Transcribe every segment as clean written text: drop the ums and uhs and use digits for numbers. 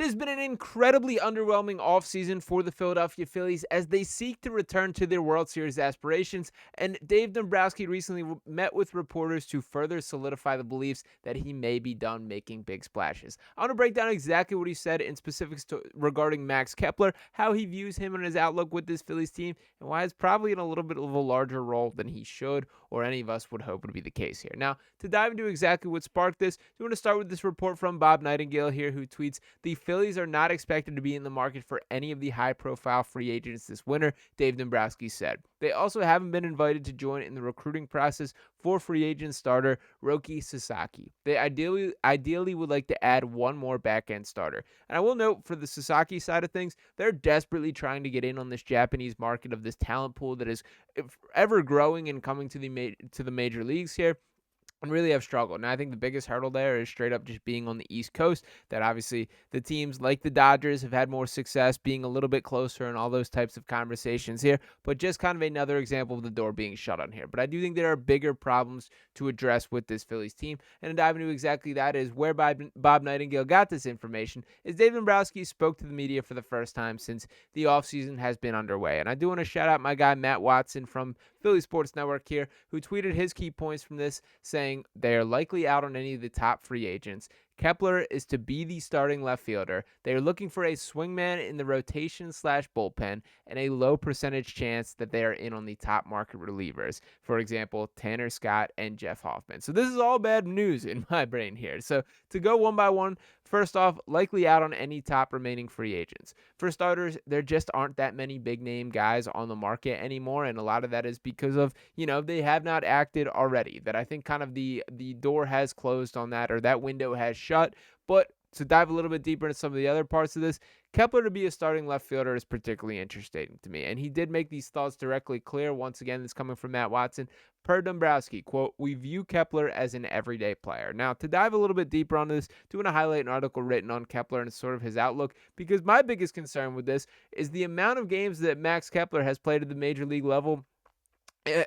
has been an incredibly underwhelming offseason for the Philadelphia Phillies as they seek to return to their World Series aspirations, and Dave Dombrowski recently met with reporters to further solidify the beliefs that he may be done making big splashes. I want to break down exactly what he said in specifics regarding Max Kepler, how he views him and his outlook with this Phillies team, and why it's probably in a little bit of a larger role than he should or any of us would hope would be the case here. Now, to dive into exactly what sparked this, we want to start with this report from Bob Nightingale here, who tweets, "The Phillies are not expected to be in the market for any of the high-profile free agents this winter," Dave Dombrowski said. They also haven't been invited to join in the recruiting process for free agent starter Roki Sasaki. They ideally would like to add one more back-end starter. And I will note, for the Sasaki side of things, they're desperately trying to get in on this Japanese market of this talent pool that is ever growing and coming to the major leagues here, and really have struggled. And I think the biggest hurdle there is straight up just being on the East Coast, that obviously the teams like the Dodgers have had more success being a little bit closer and all those types of conversations here, but just kind of another example of the door being shut on here. But I do think there are bigger problems to address with this Phillies team, and to dive into exactly that is where Bob Nightingale got this information, is Dave Dombrowski spoke to the media for the first time since the offseason has been underway. And I do want to shout out my guy Matt Watson from Philly Sports Network here, who tweeted his key points from this, saying they are likely out on any of the top free agents. Kepler is to be the starting left fielder. They are looking for a swingman in the rotation/bullpen and a low percentage chance that they are in on the top market relievers. For example, Tanner Scott and Jeff Hoffman. So this is all bad news in my brain here. So to go one by one, first off, likely out on any top remaining free agents. For starters, there just aren't that many big name guys on the market anymore, and a lot of that is because of, they have not acted already. That I think kind of the door has closed on that, or that window has shut. But to dive a little bit deeper into some of the other parts of this, Kepler to be a starting left fielder is particularly interesting to me. And he did make these thoughts directly clear. Once again, this coming from Matt Watson. Per Dombrowski, quote, "We view Kepler as an everyday player." Now, to dive a little bit deeper on this, I want to highlight an article written on Kepler and sort of his outlook, because my biggest concern with this is the amount of games that Max Kepler has played at the major league level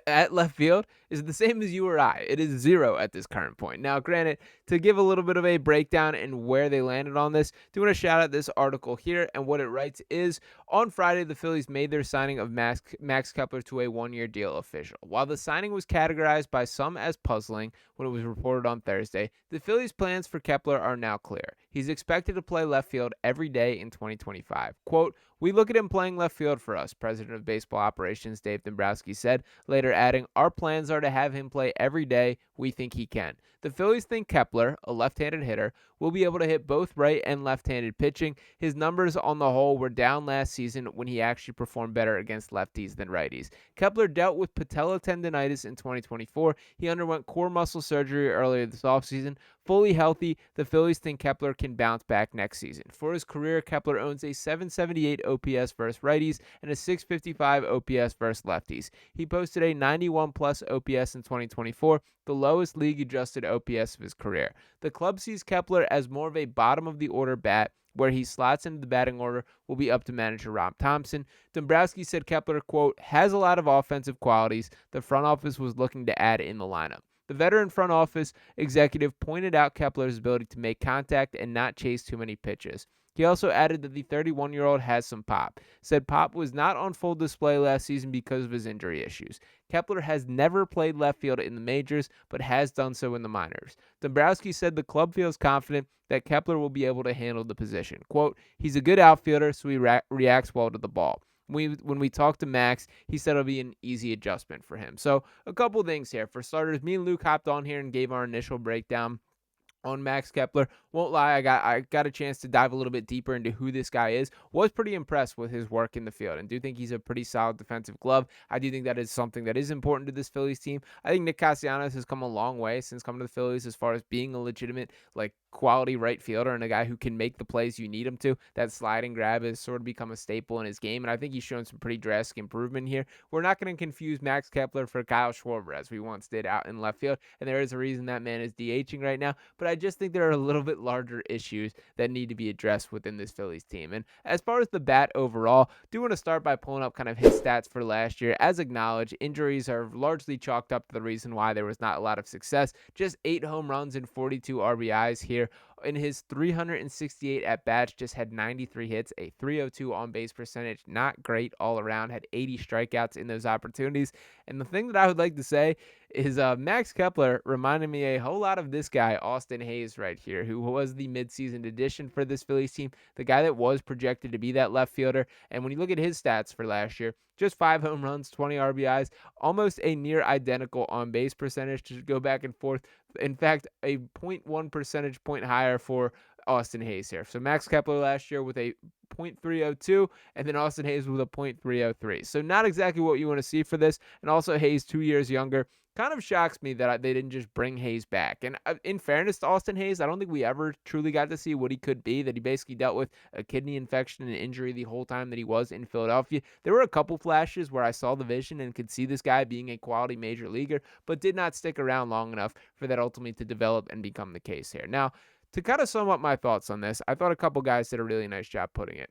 at left field is the same as you or I. It is 0 at this current point. Now, granted, to give a little bit of a breakdown and where they landed on this, do want to shout out this article here, and what it writes is, on Friday, the Phillies made their signing of Max Kepler to a one-year deal official. While the signing was categorized by some as puzzling when it was reported on Thursday, the Phillies' plans for Kepler are now clear. He's expected to play left field every day in 2025. Quote, "We look at him playing left field for us," President of Baseball Operations Dave Dombrowski said, later adding, "Our plans are to have him play every day. We think he can." The Phillies think Kepler, a left-handed hitter, will be able to hit both right and left-handed pitching. His numbers on the whole were down last season when he actually performed better against lefties than righties. Kepler dealt with patella tendonitis in 2024. He underwent core muscle surgery earlier this offseason. Fully healthy, the Phillies think Kepler can bounce back next season. For his career, Kepler owns a 778 OPS versus righties and a 655 OPS versus lefties. He posted a 91-plus OPS in 2024, the lowest league-adjusted OPS of his career. The club sees Kepler as more of a bottom-of-the-order bat. Where he slots into the batting order will be up to manager Rob Thomson. Dombrowski said Kepler, quote, "has a lot of offensive qualities the front office was looking to add in the lineup." The veteran front office executive pointed out Kepler's ability to make contact and not chase too many pitches. He also added that the 31-year-old has some pop. Said pop was not on full display last season because of his injury issues. Kepler has never played left field in the majors, but has done so in the minors. Dombrowski said the club feels confident that Kepler will be able to handle the position. Quote, "He's a good outfielder, so he reacts well to the ball." When we talked to Max, he said it'll be an easy adjustment for him. So a couple things here. For starters, me and Luke hopped on here and gave our initial breakdown on Max Kepler. Won't lie, I got a chance to dive a little bit deeper into who this guy is. Was pretty impressed with his work in the field, and do think he's a pretty solid defensive glove. I do think that is something that is important to this Phillies team. I think Nick Castellanos has come a long way since coming to the Phillies as far as being a legitimate, quality right fielder and a guy who can make the plays you need him to. That sliding grab has sort of become a staple in his game, and I think he's shown some pretty drastic improvement here. We're not going to confuse Max Kepler for Kyle Schwarber, as we once did out in left field, and there is a reason that man is DHing right now, but I just think there are a little bit larger issues that need to be addressed within this Phillies team. And as far as the bat overall, do want to start by pulling up kind of his stats for last year. As acknowledged, injuries are largely chalked up to the reason why there was not a lot of success. Just 8 home runs and 42 RBIs here In his 368 at-bats, just had 93 hits, a 302 on-base percentage. Not great all around. Had 80 strikeouts in those opportunities. And the thing that I would like to say is Max Kepler reminded me a whole lot of this guy, Austin Hayes, right here, who was the midseason addition for this Phillies team, the guy that was projected to be that left fielder. And when you look at his stats for last year, just 5 home runs, 20 RBIs, almost a near identical on-base percentage to go back and forth. In fact, a zero point 0.1 percentage point higher for Austin Hayes here. So Max Kepler last year with a 0.302, and then Austin Hayes with a 0.303. So not exactly what you want to see for this. And also Hayes 2 years younger. Kind of shocks me that they didn't just bring Hayes back. And in fairness to Austin Hayes, I don't think we ever truly got to see what he could be, that he basically dealt with a kidney infection and injury the whole time that he was in Philadelphia. There were a couple flashes where I saw the vision and could see this guy being a quality major leaguer, but did not stick around long enough for that ultimately to develop and become the case here. Now, to kind of sum up my thoughts on this, I thought a couple guys did a really nice job putting it.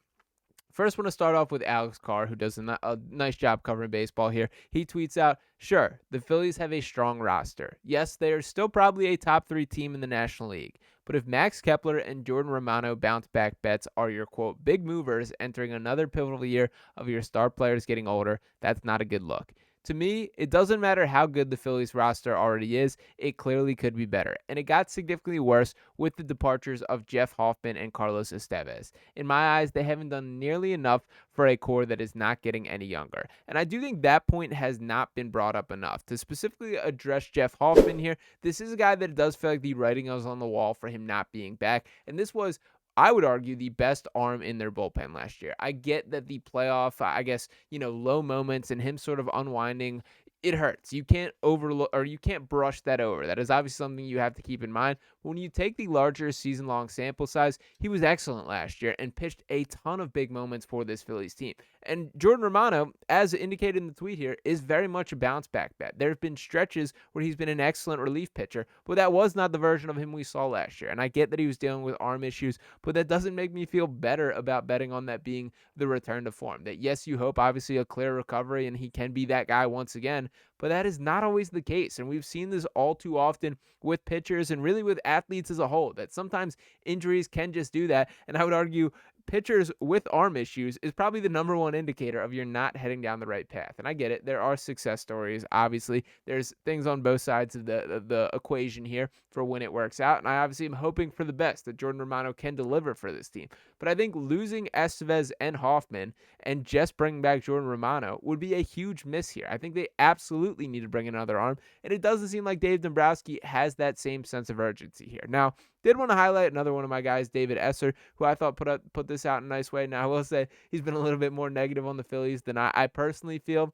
First, want to start off with Alex Carr, who does a nice job covering baseball here. He tweets out, sure, the Phillies have a strong roster. Yes, they are still probably a top 3 team in the National League. But if Max Kepler and Jordan Romano bounce back bets are your, quote, big movers entering another pivotal year of your star players getting older, that's not a good look. To me, it doesn't matter how good the Phillies roster already is, it clearly could be better. And it got significantly worse with the departures of Jeff Hoffman and Carlos Estevez. In my eyes, they haven't done nearly enough for a core that is not getting any younger. And I do think that point has not been brought up enough. To specifically address Jeff Hoffman here, this is a guy that does feel like the writing was on the wall for him not being back. And this was, I would argue, the best arm in their bullpen last year. I get that the playoff, I guess, low moments and him sort of unwinding, it hurts. You can't overlook, or you can't brush that over. That is obviously something you have to keep in mind. When you take the larger season-long sample size, he was excellent last year and pitched a ton of big moments for this Phillies team. And Jordan Romano, as indicated in the tweet here, is very much a bounce-back bet. There have been stretches where he's been an excellent relief pitcher, but that was not the version of him we saw last year. And I get that he was dealing with arm issues, but that doesn't make me feel better about betting on that being the return to form. That, yes, you hope, obviously, a clear recovery and he can be that guy once again, but that is not always the case. And we've seen this all too often with pitchers and really with athletes as a whole, that sometimes injuries can just do that. And I would argue pitchers with arm issues is probably the number one indicator of you're not heading down the right path. And I get it. There are success stories. Obviously, there's things on both sides of the equation here for when it works out. And I obviously am hoping for the best, that Jordan Romano can deliver for this team. But I think losing Estevez and Hoffman and just bringing back Jordan Romano would be a huge miss here. I think they absolutely need to bring another arm. And it doesn't seem like Dave Dombrowski has that same sense of urgency here. Now, did want to highlight another one of my guys, David Esser, who I thought put this out in a nice way. Now, I will say he's been a little bit more negative on the Phillies than I personally feel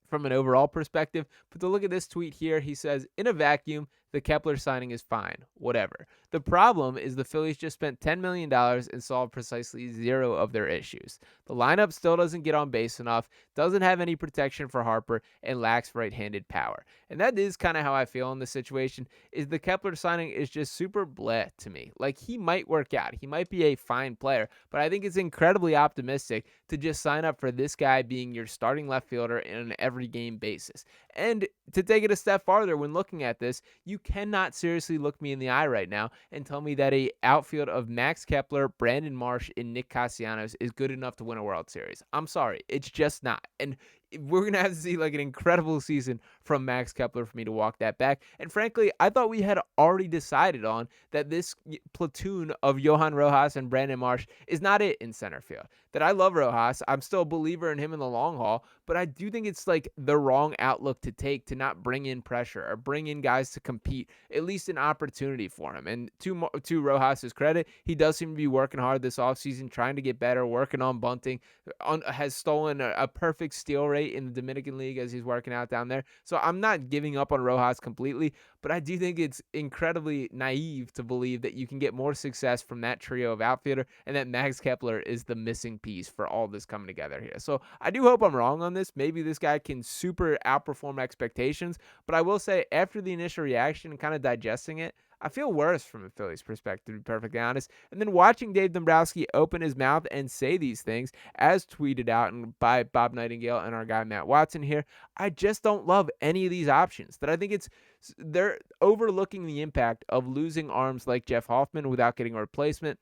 from an overall perspective. But to look at this tweet here, he says, in a vacuum, the Kepler signing is fine, whatever. The problem is the Phillies just spent $10 million and solved precisely 0 of their issues. The lineup still doesn't get on base enough, doesn't have any protection for Harper, and lacks right-handed power. And that is kind of how I feel in this situation, is the Kepler signing is just super bleh to me. Like, he might work out. He might be a fine player, but I think it's incredibly optimistic to just sign up for this guy being your starting left fielder in an every game basis. And to take it a step farther, when looking at this, you cannot seriously look me in the eye right now and tell me that a outfield of Max Kepler, Brandon Marsh, and Nick Castellanos is good enough to win a World Series. I'm sorry, it's just not. And we're going to have to see like an incredible season from Max Kepler for me to walk that back. And frankly, I thought we had already decided on that this platoon of Johan Rojas and Brandon Marsh is not it in center field. That I love Rojas. I'm still a believer in him in the long haul, but I do think it's like the wrong outlook to take to not bring in pressure or bring in guys to compete, at least an opportunity for him. And to Rojas' credit, he does seem to be working hard this offseason, trying to get better, working on bunting, has stolen a perfect steal rate in the Dominican League as he's working out down there. So I'm not giving up on Rojas completely, but I do think it's incredibly naive to believe that you can get more success from that trio of outfielder and that Max Kepler is the missing piece for all this coming together here. So I do hope I'm wrong on this. Maybe this guy can super outperform expectations, but I will say after the initial reaction and kind of digesting it, I feel worse from a Phillies perspective, to be perfectly honest. And then watching Dave Dombrowski open his mouth and say these things, as tweeted out and by Bob Nightingale and our guy Matt Watson here, I just don't love any of these options. That I think they're overlooking the impact of losing arms like Jeff Hoffman without getting a replacement.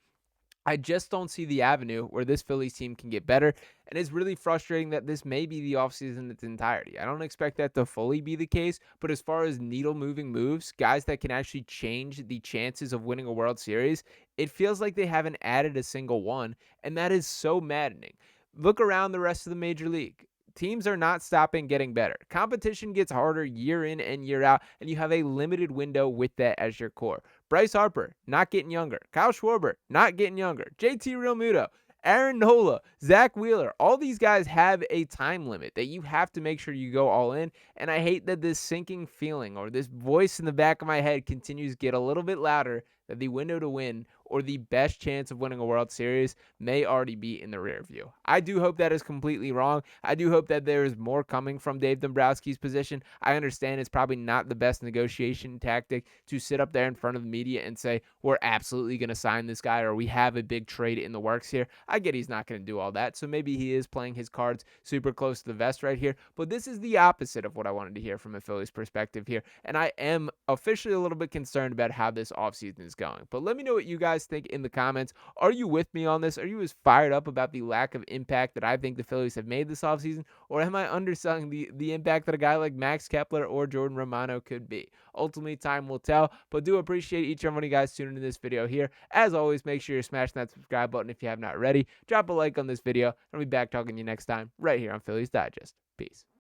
I just don't see the avenue where this Phillies team can get better, and it's really frustrating that this may be the offseason in its entirety. I don't expect that to fully be the case, but as far as needle-moving moves, guys that can actually change the chances of winning a World Series, it feels like they haven't added a single one, and that is so maddening. Look around the rest of the Major League. Teams are not stopping getting better. Competition gets harder year in and year out, and you have a limited window with that as your core. Bryce Harper, not getting younger. Kyle Schwarber, not getting younger. JT Realmuto, Aaron Nola, Zack Wheeler, all these guys have a time limit that you have to make sure you go all in. And I hate that this sinking feeling or this voice in the back of my head continues to get a little bit louder that the window to win or the best chance of winning a World Series may already be in the rear view. I do hope that is completely wrong. I do hope that there is more coming from Dave Dombrowski's position. I understand it's probably not the best negotiation tactic to sit up there in front of the media and say, we're absolutely going to sign this guy or we have a big trade in the works here. I get he's not going to do all that, so maybe he is playing his cards super close to the vest right here, but this is the opposite of what I wanted to hear from a Phillies perspective here, and I am officially a little bit concerned about how this offseason is going. But let me know what you guys think in the comments. Are you with me on this? Are you as fired up about the lack of impact that I think the Phillies have made this offseason, or am I underselling the impact that a guy like Max Kepler or Jordan Romano could be? Ultimately, time will tell, but do appreciate each and every one of you guys tuning in this video here. As always, make sure you're smashing that subscribe button if you have not already. Drop a like on this video, and I'll be back talking to you next time right here on Phillies Digest. Peace.